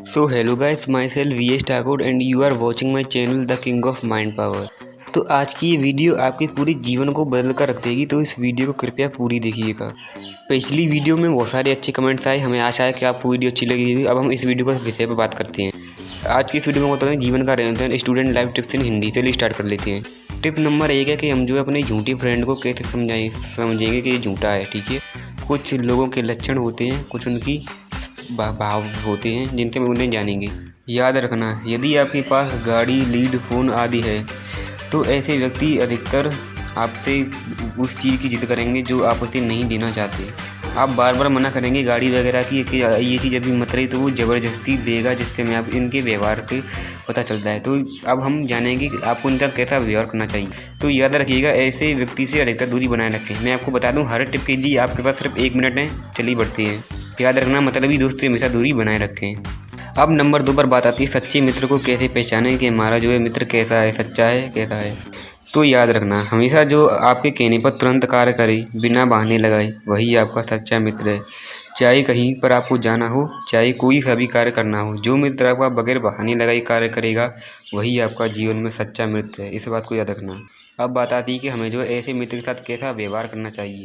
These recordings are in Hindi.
So hello guys, myself V S Thakur and you are watching my channel the king of mind power. तो आज की ये वीडियो आपके पूरे जीवन को बदल कर रख देगी, तो इस वीडियो को कृपया पूरी देखिएगा। पिछली वीडियो में बहुत सारे अच्छे कमेंट्स आए, हमें आशा है कि आपको वीडियो अच्छी लगी होगी। अब हम इस वीडियो को विषय पर बात करते हैं। आज की इस वीडियो में बताते हैं जीवन का रहन स्टूडेंट लाइफ टिप्स इन हिंदी। चलिए स्टार्ट कर लेते हैं। टिप नंबर 1 है कि हम जो है अपने झूठी फ्रेंड को कैसे समझेंगे कि ये झूठा है। ठीक है, कुछ लोगों के लक्षण होते हैं, कुछ उनकी भाव होते हैं जिनसे हम उन्हें जानेंगे। याद रखना, यदि आपके पास गाड़ी, लीड, फ़ोन आदि है तो ऐसे व्यक्ति अधिकतर आपसे उस चीज़ की जिद करेंगे जो आप उसे नहीं देना चाहते। आप बार बार मना करेंगे गाड़ी वगैरह की कि ये चीज़ अभी मत रही, तो वो ज़बरदस्ती देगा, जिससे मैं आप इनके व्यवहार पे पता चलता है। तो अब हम जानेंगे कि आपको इनका कैसा व्यवहार करना चाहिए। तो याद रखिएगा, ऐसे व्यक्ति से अधिकतर दूरी बनाए रखें। मैं आपको बता दूं, हर टिप के लिए आपके पास सिर्फ 1 मिनट है। चलिए बढ़ते हैं। याद रखना, मतलबी दोस्त से हमेशा दूरी बनाए रखें। अब नंबर 2 पर बात आती है सच्चे मित्र को कैसे पहचानें कि हमारा जो है मित्र कैसा है, सच्चा है, कैसा है। तो याद रखना, हमेशा जो आपके कहने पर तुरंत कार्य करे, बिना बहाने लगाए, वही आपका सच्चा मित्र है। चाहे कहीं पर आपको जाना हो, चाहे कोई सा भी कार्य करना हो, जो मित्र आपका बगैर बहाने लगाए कार्य करेगा, वही आपका जीवन में सच्चा मित्र है। इस बात को याद रखना। अब बात आती है कि हमें जो है ऐसे मित्र के साथ कैसा व्यवहार करना चाहिए।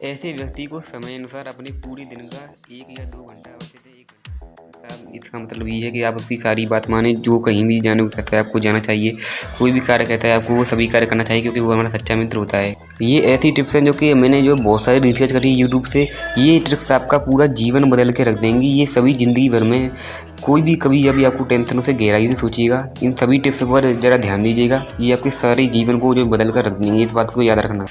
ऐसे व्यक्ति को समय अनुसार अपने पूरे दिन का 1 या 2 घंटा अवश्य दें। 1 घंटा साहब, इसका मतलब ये है कि आप उसकी सारी बात माने। जो कहीं भी जाने को कहता है आपको जाना चाहिए, कोई भी कार्य कहता है आपको वो सभी कार्य करना चाहिए, क्योंकि वो हमारा सच्चा मित्र होता है। ये ऐसी टिप्स हैं जो कि मैंने जो बहुत सारी रिसर्च करी यूट्यूब से। ये ट्रिक्स आपका पूरा जीवन बदल के रख देंगी। ये सभी ज़िंदगी भर में कोई भी कभी अभी आपको टेंशन से गहराई से सोचिएगा, इन सभी टिप्स पर ज़रा ध्यान दीजिएगा। ये आपके सारे जीवन को जो बदल कर रख देंगे, इस बात को याद रखना।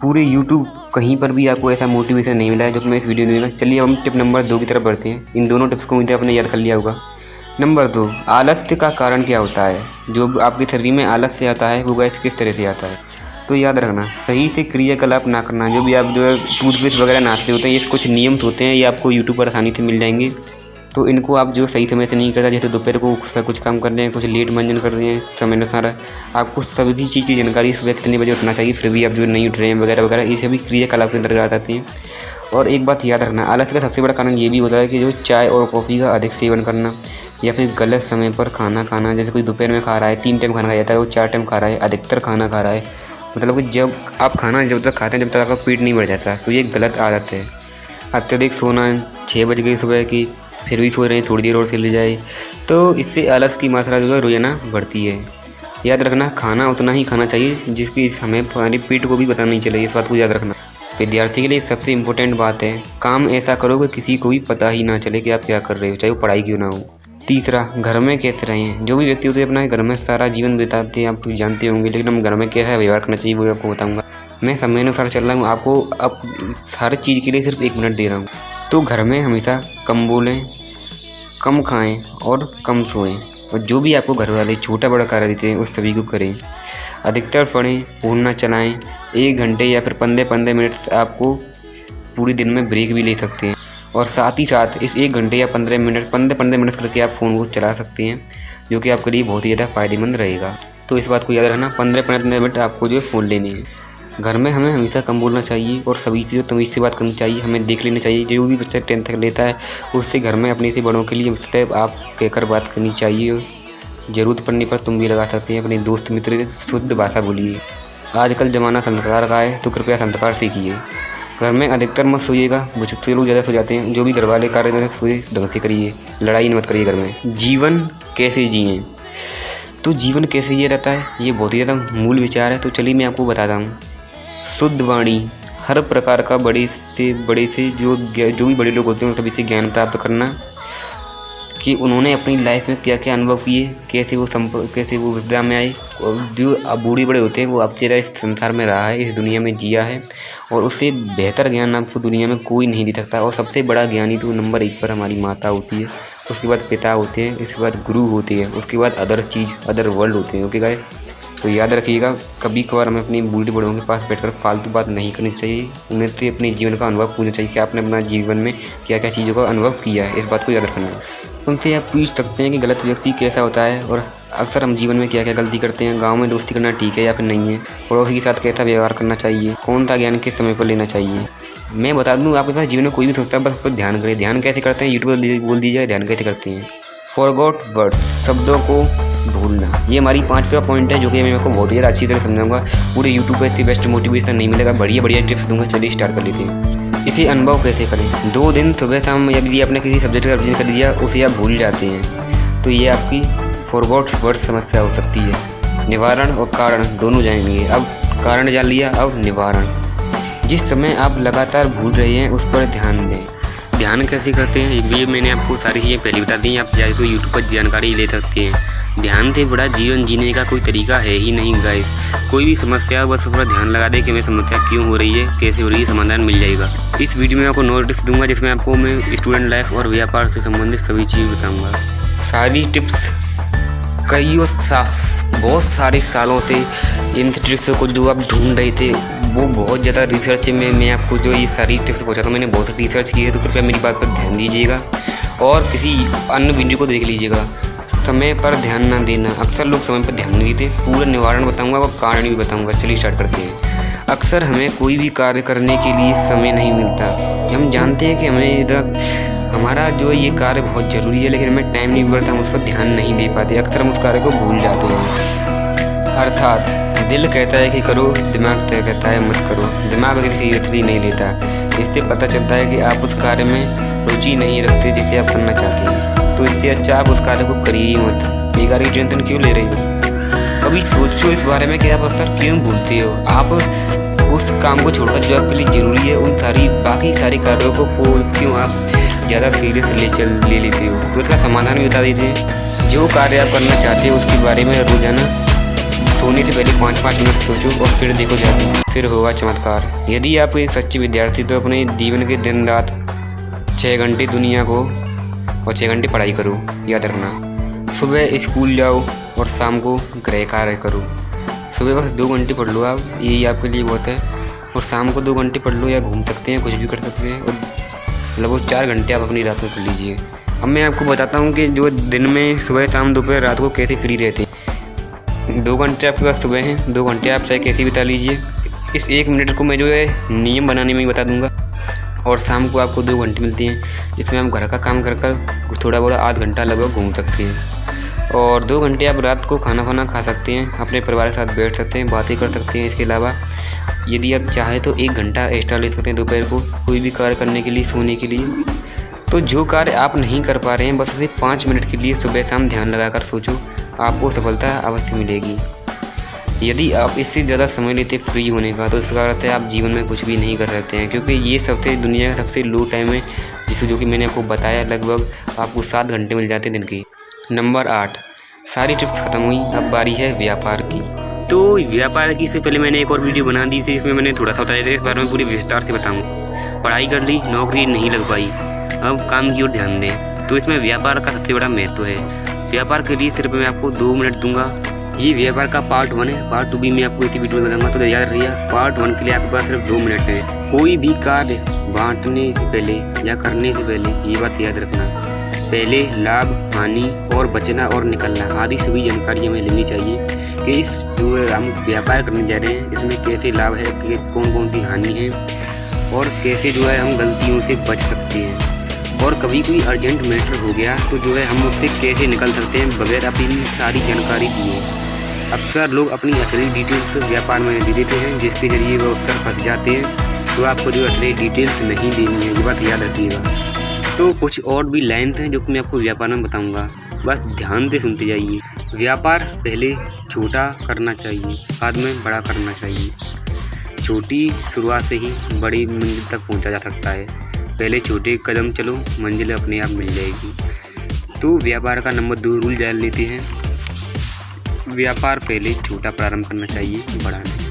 पूरे यूट्यूब कहीं पर भी आपको ऐसा मोटिवेशन नहीं मिला है जो कि मैं इस वीडियो में दूंगा। चलिए हम टिप नंबर 2 की तरफ बढ़ते हैं। इन दोनों टिप्स को मुझे आपने याद कर लिया होगा। नंबर 2, आलस्य का कारण क्या होता है। जो आपके शरीर में आलस्य आता है वो गैस किस तरह से आता है। तो याद रखना, सही से क्रियाकलाप ना करना। जो भी आप जो है टूथपेस्ट वगैरह नाचते होते हैं, ये कुछ नियम होते हैं, ये आपको यूट्यूब पर आसानी से मिल जाएंगे। तो इनको आप जो सही समय से नहीं करता, जैसे दोपहर को कुछ काम कर रहे हैं, कुछ लेट मंजन कर रहे हैं, समय अनुसार आपको सभी चीज़ की जानकारी सुबह कितने बजे उठना चाहिए, फिर भी आप जो नहीं उठ रहे हैं वगैरह वगैरह, ये सभी क्रियाकलाप के अंतर्गत आती हैं। और एक बात याद रखना, आलस का सबसे बड़ा कारण ये भी होता है कि जो चाय और कॉफ़ी का अधिक सेवन करना, या फिर गलत समय पर खाना खाना। जैसे कोई दोपहर में खा रहा है, 3 टाइम खाना खा जाता है, वो 4 टाइम खा रहा है, अधिकतर खाना खा रहा है। मतलब कि जब आप खाना जब तक खाते हैं जब तक आपका पेट नहीं भर जाता, तो ये गलत आदत है। अत्यधिक सोना, 6 बज गई सुबह की, फिर भी सो रहे हैं, थोड़ी देर और सो ले जाए, तो इससे आलस की मात्रा जो है रोजाना बढ़ती है। याद रखना, खाना उतना ही खाना चाहिए जिसकी हमें हमारे पेट को भी पता नहीं चले। इस बात को याद रखना। विद्यार्थी के लिए सबसे इम्पोर्टेंट बात है, काम ऐसा करो कि किसी को भी पता ही ना चले कि आप क्या कर रहे हो, चाहे वो पढ़ाई क्यों ना हो। तीसरा, घर में कैसे रहें। जो भी व्यक्ति होते हैं अपना घर में सारा जीवन बिताते हैं, आप जानते होंगे, लेकिन हम घर में कैसा व्यवहार करना चाहिए वो आपको बताऊँगा। मैं समय अनुसार चल रहा हूँ, आपको अब हर चीज़ के लिए सिर्फ 1 मिनट दे रहा हूँ। तो घर में हमेशा कम बोलें, कम खाएं और कम सोएं, और जो भी आपको घर वाले छोटा बड़ा कार्य देते हैं उस सभी को करें। अधिकतर पढ़ें, फ़ोन ना चलाएं। 1 घंटे या फिर 15-15 मिनट आपको पूरे दिन में ब्रेक भी ले सकते हैं, और साथ ही साथ इस 1 घंटे या 15-15 मिनट करके आप फ़ोन को चला सकते हैं, जो कि आपके लिए बहुत ही ज़्यादा फ़ायदेमंद रहेगा। तो इस बात को याद रखना, 15-15 मिनट आपको जो है फ़ोन लेने हैं। घर में हमें हमेशा कम बोलना चाहिए और सभी से तमीज़ से बात करनी चाहिए। हमें देख लेना चाहिए, जो भी बच्चा 10th तक लेता है उससे घर में अपने से बड़ों के लिए मतलब आप कहकर बात करनी चाहिए। ज़रूरत पड़ने पर तुम भी लगा सकते हैं। अपने दोस्त मित्र से शुद्ध भाषा बोलिए। आजकल ज़माना संस्कार का है, तो कृपया संस्कार सीखिए। घर में अधिकतर मत सोइएगा, बुजुर्ग लोग ज़्यादा सो जाते हैं। जो भी घर वाले कार्य करते हैं सोए ढंग से करिए, लड़ाई मत करिए घर में। जीवन कैसे जिएँ। तो जीवन कैसे जिया जाता है, ये बहुत ही ज़्यादा मूल विचार है। तो चलिए मैं आपको बताता हूँ। शुद्ध वाणी, हर प्रकार का बड़े से जो भी बड़े लोग होते हैं उन सभी से ज्ञान प्राप्त करना कि उन्होंने अपनी लाइफ में क्या क्या अनुभव किए, कैसे वो विपदा में आए। और जो अब बूढ़े बड़े होते हैं वो अब ज़्यादा इस संसार में रहा है, इस दुनिया में जिया है, और उससे बेहतर ज्ञान आपको दुनिया में कोई नहीं दे सकता। और सबसे बड़ा ज्ञानी तो नंबर 1 पर हमारी माता होती है, उसके बाद पिता होते हैं, इसके बाद गुरु होते हैं, उसके बाद अदर वर्ल्ड होते हैं। ओके गाइस, तो याद रखिएगा, कभी कभार हमें अपनी बूढ़े बड़ों के पास बैठकर फालतू बात नहीं करनी चाहिए। उन्हें से अपने जीवन का अनुभव पूछना चाहिए कि आपने अपना जीवन में क्या क्या चीज़ों का अनुभव किया है। इस बात को याद रखना है। उनसे आप पूछ सकते हैं कि गलत व्यक्ति कैसा होता है, और अक्सर हम जीवन में क्या क्या गलती करते हैं। गाँव में दोस्ती करना ठीक है या फिर नहीं है, पड़ोसी के साथ कैसा व्यवहार करना चाहिए, कौन सा ज्ञान किस समय पर लेना चाहिए। मैं बता दूं, आपके पास जीवन में कोई भी समस्या, बस उस पर ध्यान करें। ध्यान कैसे करते हैं, यूट्यूब पर बोल दीजिए ध्यान कैसे करते हैं। फॉरगॉट वर्ड्स, शब्दों को भूलना, ये हमारी 5वां पॉइंट है, जो कि मैं आपको बहुत ही ज़्यादा अच्छी तरह समझाऊंगा। पूरे यूट्यूब पर इससे बेस्ट मोटिवेशन नहीं मिलेगा, बढ़िया टिप्स दूंगा। चलिए स्टार्ट कर लेते हैं। इसे अनुभव कैसे करें। 2 दिन सुबह शाम यदि आपने किसी सब्जेक्ट का रिवीजन कर लिया, उसे आप भूल जाते हैं, तो ये आपकी फॉरगॉट वर्ड्स समस्या हो सकती है। निवारण और कारण दोनों जानेंगे। अब कारण जान लिया, अब निवारण। जिस समय आप लगातार भूल रहे हैं उस पर ध्यान दें। ध्यान कैसे करते हैं, ये मैंने आपको सारी चीज़ें पहले बता दी हैं। आप चाहे तो यूट्यूब पर जानकारी ले सकते हैं। ध्यान से बड़ा जीवन जीने का कोई तरीका है ही नहीं गाइस। कोई भी समस्या बस थोड़ा ध्यान लगा दे कि हमें समस्या क्यों हो रही है, कैसे हो रही है, समाधान मिल जाएगा। इस वीडियो में आपको नोटिस दूंगा, जिसमें आपको मैं स्टूडेंट लाइफ और व्यापार से संबंधित सभी चीज़ बताऊँगा। सारी टिप्स बहुत सारे सालों से इन ट्रिक्स को जो आप ढूंढ रहे थे, वो बहुत ज़्यादा रिसर्च में मैं आपको जो ये सारी टिप्स पहुँचाता हूँ। मैंने बहुत रिसर्च की है, तो कृपया मेरी बात पर ध्यान दीजिएगा और किसी अन्य वीडियो को देख लीजिएगा। समय पर ध्यान ना देना, अक्सर लोग समय पर ध्यान नहीं देते। पूरा निवारण बताऊँगा और कारण भी बताऊँगा। चलिए स्टार्ट करते हैं। अक्सर हमें कोई भी कार्य करने के लिए समय नहीं मिलता। हम जानते हैं कि हमारा जो ये कार्य बहुत ज़रूरी है, लेकिन हमें टाइम नहीं मिलता, हम उस पर ध्यान नहीं दे पाते। अक्सर हम उस कार्य को भूल जाते हैं। अर्थात दिल कहता है कि करो, दिमाग कहता है मत करो। दिमाग इसे सीरियसली नहीं लेता। इससे पता चलता है कि आप उस कार्य में रुचि नहीं रखते जिसे आप करना चाहते हैं। तो इससे अच्छा आप उस कार्य को करिए ही मत। बेकार की टेंशन क्यों ले रही हो। कभी सोचो इस बारे में कि आप अक्सर क्यों भूलते हो। आप उस काम को छोड़कर जो आपके लिए ज़रूरी है, उन बाकी सारे कार्यों को क्यों आप ज़्यादा सीरियस ले लेते हो। तो इसका समाधान भी बता दीजिए। जो कार्य आप करना चाहते हो उसके बारे में रोज़ाना सोने से पहले 5-5 मिनट सोचो और फिर देखो जाके, फिर होगा चमत्कार। यदि आप एक सच्चे विद्यार्थी, तो अपने जीवन के दिन रात 6 घंटे दुनिया को और 6 घंटे पढ़ाई करो। याद रखना, सुबह स्कूल जाओ और शाम को गृह कार्य करो। सुबह बस 2 घंटे पढ़ लो आप, यही आपके लिए बहुत है। और शाम को 2 घंटे पढ़ लो, या घूम सकते हैं, कुछ भी कर सकते हैं। और लगभग 4 घंटे आप अपनी रात में पढ़ लीजिए। अब मैं आपको बताता हूँ कि जो दिन में सुबह शाम दोपहर रात को कैसे फ्री रहते हैं। 2 घंटे आपके पास सुबह हैं, 2 घंटे आप चाहे कैसे बिता लीजिए। इस 1 मिनट को मैं जो है नियम बनाने में ही बता दूंगा। और शाम को आपको 2 घंटे मिलते हैं, जिसमें आप घर का काम कर थोड़ा बहुत आध घंटा लगभग घूम सकते हैं। और 2 घंटे आप रात को खाना खा सकते हैं, अपने परिवार के साथ बैठ सकते हैं, बातें कर सकते हैं। इसके अलावा यदि आप चाहें तो 1 घंटा एक्स्ट्रा ले सकते हैं दोपहर को, कोई भी कार्य करने के लिए, सोने के लिए। तो जो कार्य आप नहीं कर पा रहे हैं, बस उसे 5 मिनट के लिए सुबह शाम ध्यान लगाकर सोचो, आपको सफलता अवश्य मिलेगी। यदि आप इससे ज़्यादा समय लेते फ्री होने का, तो इसका अर्थ है आप जीवन में कुछ भी नहीं कर सकते हैं, क्योंकि ये दुनिया का सबसे लो टाइम है, जो कि मैंने आपको बताया। लगभग आपको 7 घंटे मिल जाते हैं दिन के। नंबर 8, सारी टिप्स खत्म हुई, अब बारी है व्यापार की। तो व्यापार की से पहले मैंने एक और वीडियो बना दी थी, इसमें मैंने थोड़ा सा बताया था, इस बारे में पूरी विस्तार से बताऊँ। पढ़ाई कर ली, नौकरी नहीं लग पाई, अब काम की ओर ध्यान दें। तो इसमें व्यापार का सबसे बड़ा महत्व है। व्यापार के लिए सिर्फ मैं आपको 2 मिनट दूंगा। ये व्यापार का पार्ट 1 है, पार्ट 2 भी मैं आपको इसी वीडियो में बताऊंगा, तो याद रखिए। पार्ट 1 के लिए आपके पास सिर्फ 2 मिनट है। कोई भी कार्य बांटने से पहले या करने से पहले ये बात याद रखना, पहले लाभ, हानि और बचना और निकलना आदि सभी जानकारी हमें लेनी चाहिए कि इस जो हम व्यापार करने जा रहे हैं, इसमें कैसे लाभ है, कि कौन कौन सी हानि है, और कैसे जो है हम गलतियों से बच सकते हैं। और कभी कोई अर्जेंट मैटर हो गया तो जो है हम उससे कैसे निकल सकते हैं बगैर अपनी सारी जानकारी दिए। अक्सर लोग अपनी असली डिटेल्स व्यापार में दे देते हैं, जिसके जरिए वो अक्सर फंस जाते हैं। तो आपको जो असली डिटेल्स नहीं देनी है, ये बात याद रखिएगा। तो कुछ और भी लाइन हैं जो कि मैं आपको व्यापार में बताऊंगा, बस ध्यान से सुनते जाइए। व्यापार पहले छोटा करना चाहिए, बाद में बड़ा करना चाहिए। छोटी शुरुआत से ही बड़ी मंजिल तक पहुंचा जा सकता है। पहले छोटे कदम चलो, मंजिल अपने आप मिल जाएगी। तो व्यापार का नंबर 2 रूल जान लेते हैं। व्यापार पहले छोटा प्रारंभ करना चाहिए, बड़ा नहीं।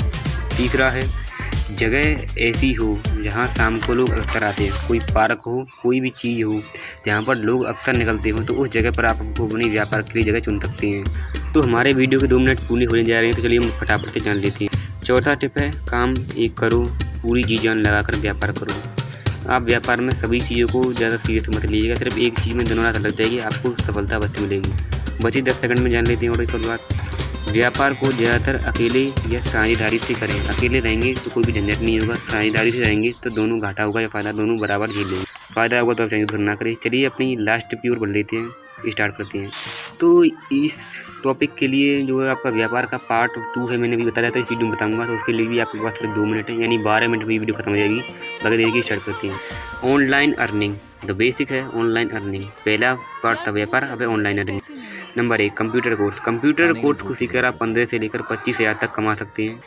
तीसरा है, जगह ऐसी हो जहाँ शाम को लोग अक्सर आते हैं। कोई पार्क हो, कोई भी चीज़ हो जहाँ पर लोग अक्सर निकलते हो, तो उस जगह पर आप अपनी व्यापार के लिए जगह चुन सकते हैं। तो हमारे वीडियो के 2 मिनट पूरे होने जा रहे हैं, तो चलिए हम फटाफट से जान लेते हैं। चौथा टिप है, काम एक करो, पूरी जी जान लगाकर व्यापार करो। आप व्यापार में सभी चीज़ों को ज़्यादा सीरियस मत लीजिएगा, सिर्फ एक चीज़ में दिनों रात लग जाएगी, आपको सफलता अवश्य मिलेगी। बचे 10 सेकंड में जान लेते हैं और एक और बात। व्यापार को ज़्यादातर अकेले या साझेदारी से करें। अकेले रहेंगे तो कोई भी झंझट नहीं होगा, साझेदारी से रहेंगे तो दोनों घाटा होगा या फ़ायदा, दोनों बराबर झेल लेंगे। फ़ायदा होगा तो आप चाहिए ना करें। चलिए अपनी लास्ट टिप की ओर बढ़ लेते हैं, स्टार्ट करते हैं। तो इस टॉपिक के लिए जो है आपका व्यापार का पार्ट 2 है, मैंने अभी बताया था, इस वीडियो में बताऊंगा। तो उसके लिए भी आपके पास सिर्फ 2 मिनट है, यानी 12 मिनट में वीडियो खत्म हो जाएगी। बाकी देखिए स्टार्ट करते हैं। ऑनलाइन अर्निंग द बेसिक है। ऑनलाइन अर्निंग पहला पार्ट था व्यापार, अब है online earning. Number 1 computer course. Computer course को सीखकर आप 15 से लेकर 25,000 तक कमा सकते हैं।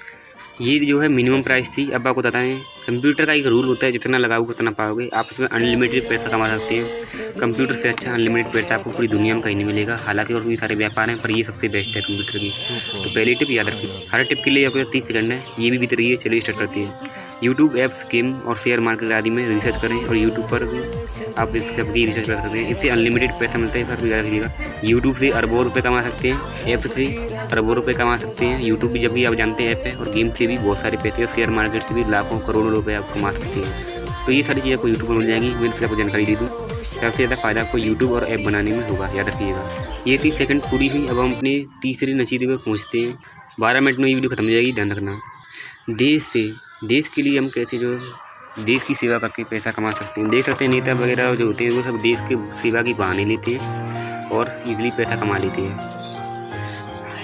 ये जो है मिनिमम प्राइस थी। अब आपको बताएं, कंप्यूटर का एक रूल होता है, जितना लगाओगे उतना पाओगे। आप इसमें अनलिमिटेड पैसा कमा सकते हैं। कंप्यूटर से अच्छा अनलिमिटेड पैसा आपको पूरी दुनिया में कहीं नहीं मिलेगा। हालांकि और भी सारे व्यापार हैं, पर ये सबसे बेस्ट है कंप्यूटर की। तो पहली टिप याद रखिए, हर टिप के लिए आपके 30 सेकंड है, ये भी बीत रही है। चलिए स्टार्ट करते हैं। यूट्यूब ऐप्स, गेम और शेयर मार्केट आदि में रिसर्च करें, और यूट्यूब पर भी आप इसकी रिसर्च कर सकते हैं। इससे अनलिमिटेड पैसा मिलता है, इसका याद रखिएगा। यूट्यूब से अरबों रुपये कमा सकते हैं, ऐप से अरबों रुपये कमा सकते हैं। यूट्यूब भी जब भी आप जानते हैं ऐप है, और गेम से भी बहुत सारे पैसे, और शेयर मार्केट से भी लाखों करोड़ों रुपये आप कमा सकते हैं। तो ये सारी चीज़ें आपको यूट्यूब पर मिल जाएंगी। मैं इससे आपको जानकारी दे दूँ, सबसे ज़्यादा फायदा आपको यूट्यूब और ऐप बनाने में होगा, याद रखिएगा। ये 30 सेकंड पूरी हुई। अब हम अपने तीसरे नतीजे पर पहुँचते हैं। 12 मिनट में ये वीडियो खत्म हो जाएगी, ध्यान रखना। देश के लिए हम कैसे जो देश की सेवा करके पैसा कमा सकते हैं। देख सकते हैं नेता वगैरह जो होते हैं वो सब देश के सेवा की बहाने लेते हैं और इजीली पैसा कमा लेते हैं।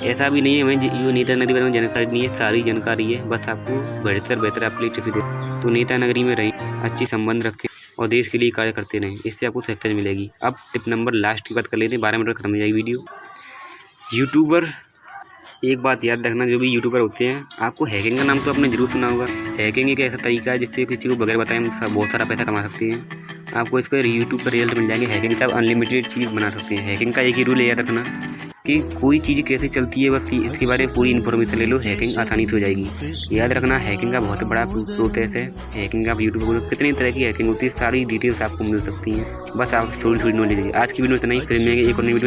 ऐसा भी नहीं है हमें जो नेता नगरी बारे में जानकारी नहीं है, सारी जानकारी है, बस आपको बेहतर आपके टिप दे। तो नेता नगरी में रहें, अच्छे संबंध रखें और देश के लिए कार्य करते रहें, इससे आपको सक्सेस मिलेगी। अब टिप नंबर लास्ट की बात कर लेते हैं, 12 मिनट में खत्म हो जाएगी वीडियो। यूट्यूबर, एक बात याद रखना, जो भी यूट्यूबर होते हैं, आपको हैकिंग का नाम तो आपने जरूर सुना होगा। हैकिंग एक ऐसा तरीका है जिससे किसी को बगैर बताए हम बहुत सारा पैसा कमा सकते हैं। आपको इसका यूट्यूब पर रिजल्ट मिल जाएंगे। हैकिंग से आप अनलिमिटेड चीज़ बना सकते हैं। हैकिंग का एक ही रूल है, याद रखना कि कोई चीज़ कैसे चलती है, बस इसके बारे में पूरी इन्फॉर्मेशन ले लो, हैकिंग आसानी से हो जाएगी। याद रखना, हैकिंग का बहुत बड़ा प्रोसेस है। हैकिंग आप यूट्यूब पर कितनी तरह की हैकिंग होती है, सारी डिटेल्स आपको मिल सकती हैं। बस आप थोड़ी नॉलेज लीजिए। आज की वीडियो इतना ही, फिर मिलेंगे एक और नई वीडियो।